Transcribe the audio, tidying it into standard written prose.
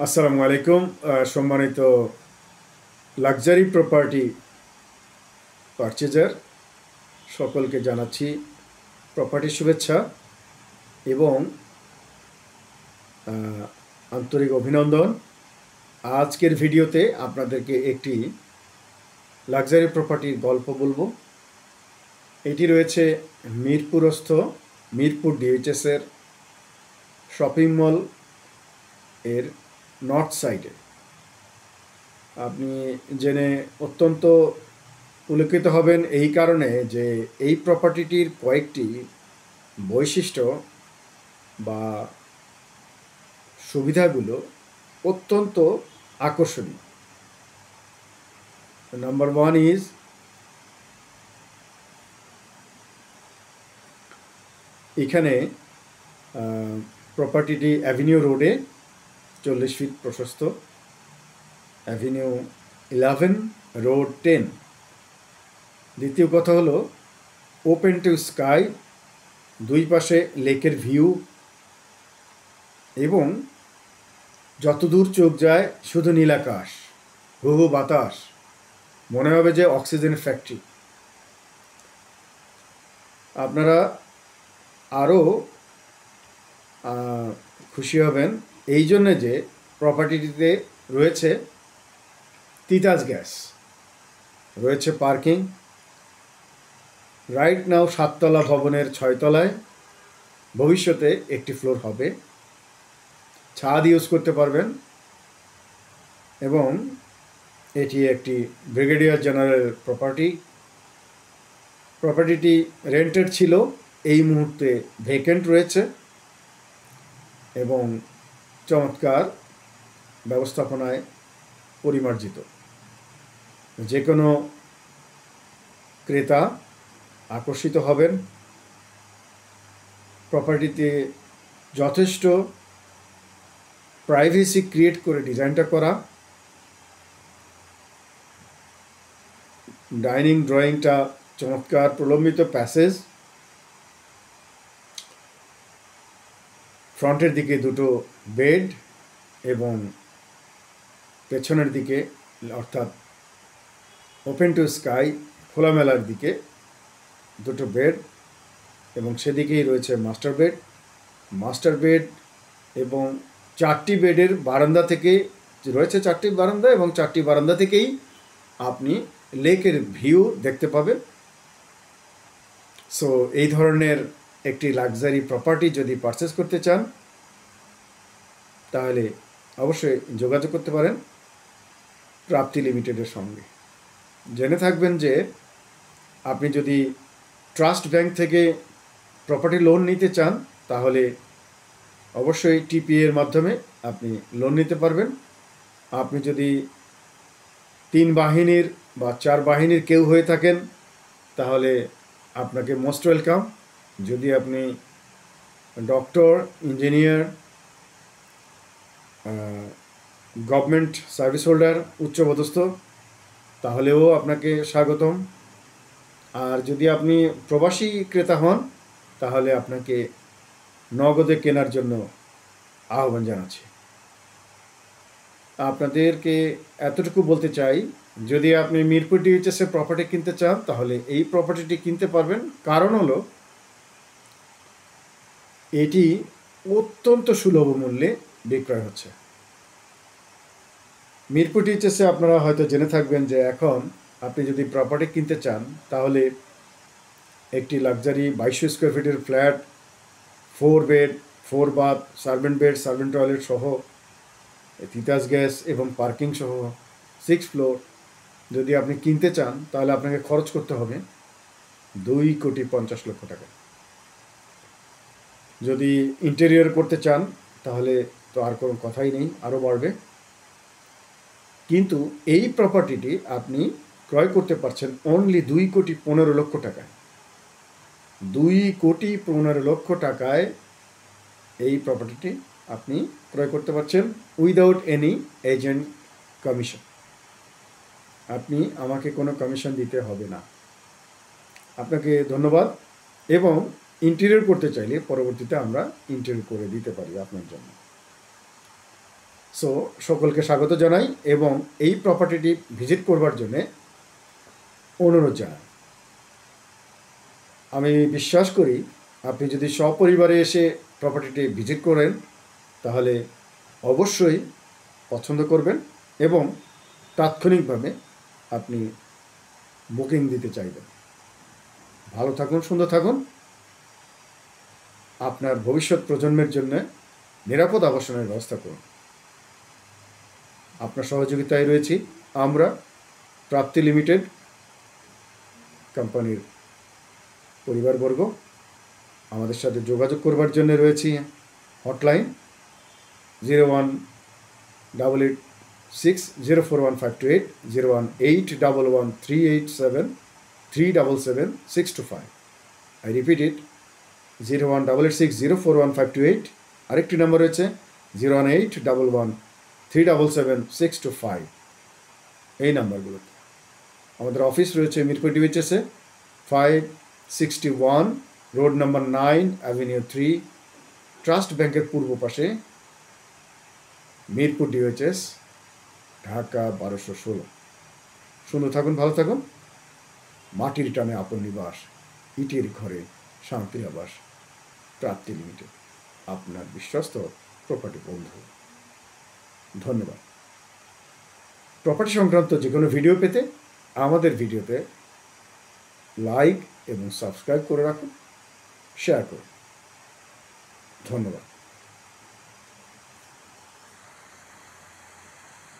আসসালামু আলাইকুম। সম্মানিত লাক্সারি প্রপার্টি পারচেজার সকলকে জানাচ্ছি প্রপার্টি শুভেচ্ছা এবং আন্তরিক অভিনন্দন। আজকের ভিডিওতে আপনাদেরকে একটি লাক্সারি প্রপার্টির গল্প বলবো। এটি রয়েছে মিরপুরস্থ মিরপুর ডিএইচএসের শপিং মল এর নর্থ সাইডে। আপনি জেনে অত্যন্ত পুলকিত হবেন এই কারণে যে এই প্রপার্টিটির কয়েকটি বৈশিষ্ট্য বা সুবিধাগুলো অত্যন্ত আকর্ষণীয়। নাম্বার ওয়ান ইজ এখানে প্রপার্টিটি অ্যাভিনিউ রোডে 40 ফিট প্রশস্ত, অ্যাভিনিউ 11 রোড 10। দ্বিতীয় কথা হলো ওপেন টু স্কাই, দুই পাশে লেকের ভিউ এবং যতদূর চোখ যায় শুধু নীলাকাশ, হু হু বাতাস, মনে হবে যে অক্সিজেনের ফ্যাক্টরি। আপনারা আরও খুশি হবেন এই জন্যে যে প্রপার্টিটিতে রয়েছে তিতাস গ্যাস, রয়েছে পার্কিং। রাইট নাও 7 তলা ভবনের 6 তলায়, ভবিষ্যতে একটি ফ্লোর হবে, ছাদ ইউজ করতে পারবেন এবং এটি একটি ব্রিগেডিয়ার জেনারেল প্রপার্টিটি রেন্টেড ছিল, এই মুহূর্তে ভেকেন্ট রয়েছে এবং চমৎকার ব্যবস্থাপনায় পরিমার্জিত। যে কোনো ক্রেতা আকর্ষিত হবেন। প্রপার্টিতে যথেষ্ট প্রাইভেসি ক্রিয়েট করে ডিজাইনটা করা। ডাইনিং ড্রয়িংটা চমৎকার, প্রলম্বিত প্যাসেজ, ফ্রন্টের দিকে দুটো বেড এবং পেছনের দিকে অর্থাৎ ওপেন টু স্কাই খোলামেলার দিকে দুটো বেড এবং সেদিকেই রয়েছে মাস্টার বেড এবং 4টি বেডের বারান্দা থেকে রয়েছে 4টি বারান্দা এবং 4টি বারান্দা থেকেই আপনি লেকের ভিউ দেখতে পাবেন। সো এই ধরনের একটি লাক্সারি প্রপার্টি যদি পারচেস করতে চান তাহলে অবশ্যই যোগাযোগ করতে পারেন প্রাপ্তি লিমিটেডের সঙ্গে। জেনে থাকবেন যে আপনি যদি ট্রাস্ট ব্যাংক থেকে প্রপার্টি লোন নিতে চান তাহলে অবশ্যই টিপিএ এর মাধ্যমে আপনি লোন নিতে পারবেন। আপনি যদি 3 বাহিনীর বা 4 বাহিনীর কেউ হয়ে থাকেন তাহলে আপনাকে মোস্ট ওয়েলকাম। যদি আপনি doctor, engineer, government service holder, উচ্চপদস্থ, তাহলেও আপনাকে স্বাগতম। আর যদি আপনি প্রবাসী ক্রেতা হন তাহলে আপনাকে নগদে কেনার জন্য আহ্বান জানাচ্ছি। আপনাদেরকে এতটুকু বলতে চাই, যদি আপনি মিরপুর ডিএইচএসে প্রপার্টি কিনতে চান তাহলে এই প্রপার্টিটি কিনতে পারবেন। কারণ হলো এটি অত্যন্ত সুলভ মূল্যে বিক্রয় হচ্ছে। মিরপুর ডিএইচএসে আপনারা হয়তো জেনে থাকবেন যে এখন আপনি যদি প্রপার্টি কিনতে চান তাহলে একটি লাক্সারি 2200 স্কোয়ার ফিটের flat, 4 bed, 4 bath, servant bed, servant toilet সহ, তিতাস গ্যাস এবং পার্কিং সহ 6 ফ্লোর যদি আপনি কিনতে চান তাহলে আপনাকে খরচ করতে হবে 2,50,00,000 টাকা। যদি ইন্টেরিয়র করতে চান তাহলে তো আর কোনো কথাই নেই, আরও বাড়বে। কিন্তু এই প্রপার্টিটি আপনি ক্রয় করতে পারছেন অনলি 2,15,00,000 টাকায়। 2,15,00,000 টাকায় এই প্রপার্টিটি আপনি ক্রয় করতে পারছেন উইদাউট এনি এজেন্ট কমিশন। আপনি আমাকে কোনো কমিশন দিতে হবে না। আপনাকে ধন্যবাদ। এবং ইন্টেরিয়র করতে চাইলে পরবর্তীতে আমরা ইন্টেরিয়র করে দিতে পারি আপনার জন্য। সো সকলকে স্বাগত জানাই এবং এই প্রপার্টিটি ভিজিট করবার জন্যে অনুরোধ জানাই। আমি বিশ্বাস করি আপনি যদি সপরিবারে এসে প্রপার্টিটি ভিজিট করেন তাহলে অবশ্যই পছন্দ করবেন এবং তাৎক্ষণিকভাবে আপনি বুকিং দিতে চাইবেন। ভালো থাকুন, সুন্দর থাকুন। আপনার ভবিষ্যৎ প্রজন্মের জন্য নিরাপদ আবাসনের ব্যবস্থা করুন। আপনার সহযোগিতায় রয়েছি আমরা প্রাপ্তি লিমিটেড কোম্পানির পরিবারবর্গ। আমাদের সাথে যোগাযোগ করবার জন্য রয়েছি হটলাইন 0188604158, 018113873777625। I repeat it, 01886041528। আরেকটি নাম্বার রয়েছে 01811377625। এই নাম্বারগুলোতে আমাদের অফিস রয়েছে মিরপুর ডিভিএচএসে 561 রোড নাম্বার 9 অ্যাভিনিউ 3, ট্রাস্ট ব্যাংকের পূর্ব পাশে, মিরপুর ডিভিএচএস, ঢাকা 1216। সুন্দর থাকুন, ভালো থাকুন। মাটির টানে আপন নিবাস, ইটের ঘরে শান্তির আবাস। প্রাপ্তি লিমিটেড, আপনার বিশ্বস্ত প্রপার্টি বন্ধু। ধন্যবাদ। প্রপার্টি সংক্রান্ত যে কোনো ভিডিও পেতে আমাদের ভিডিওতে লাইক এবং সাবস্ক্রাইব করে রাখুন, শেয়ার করুন। ধন্যবাদ।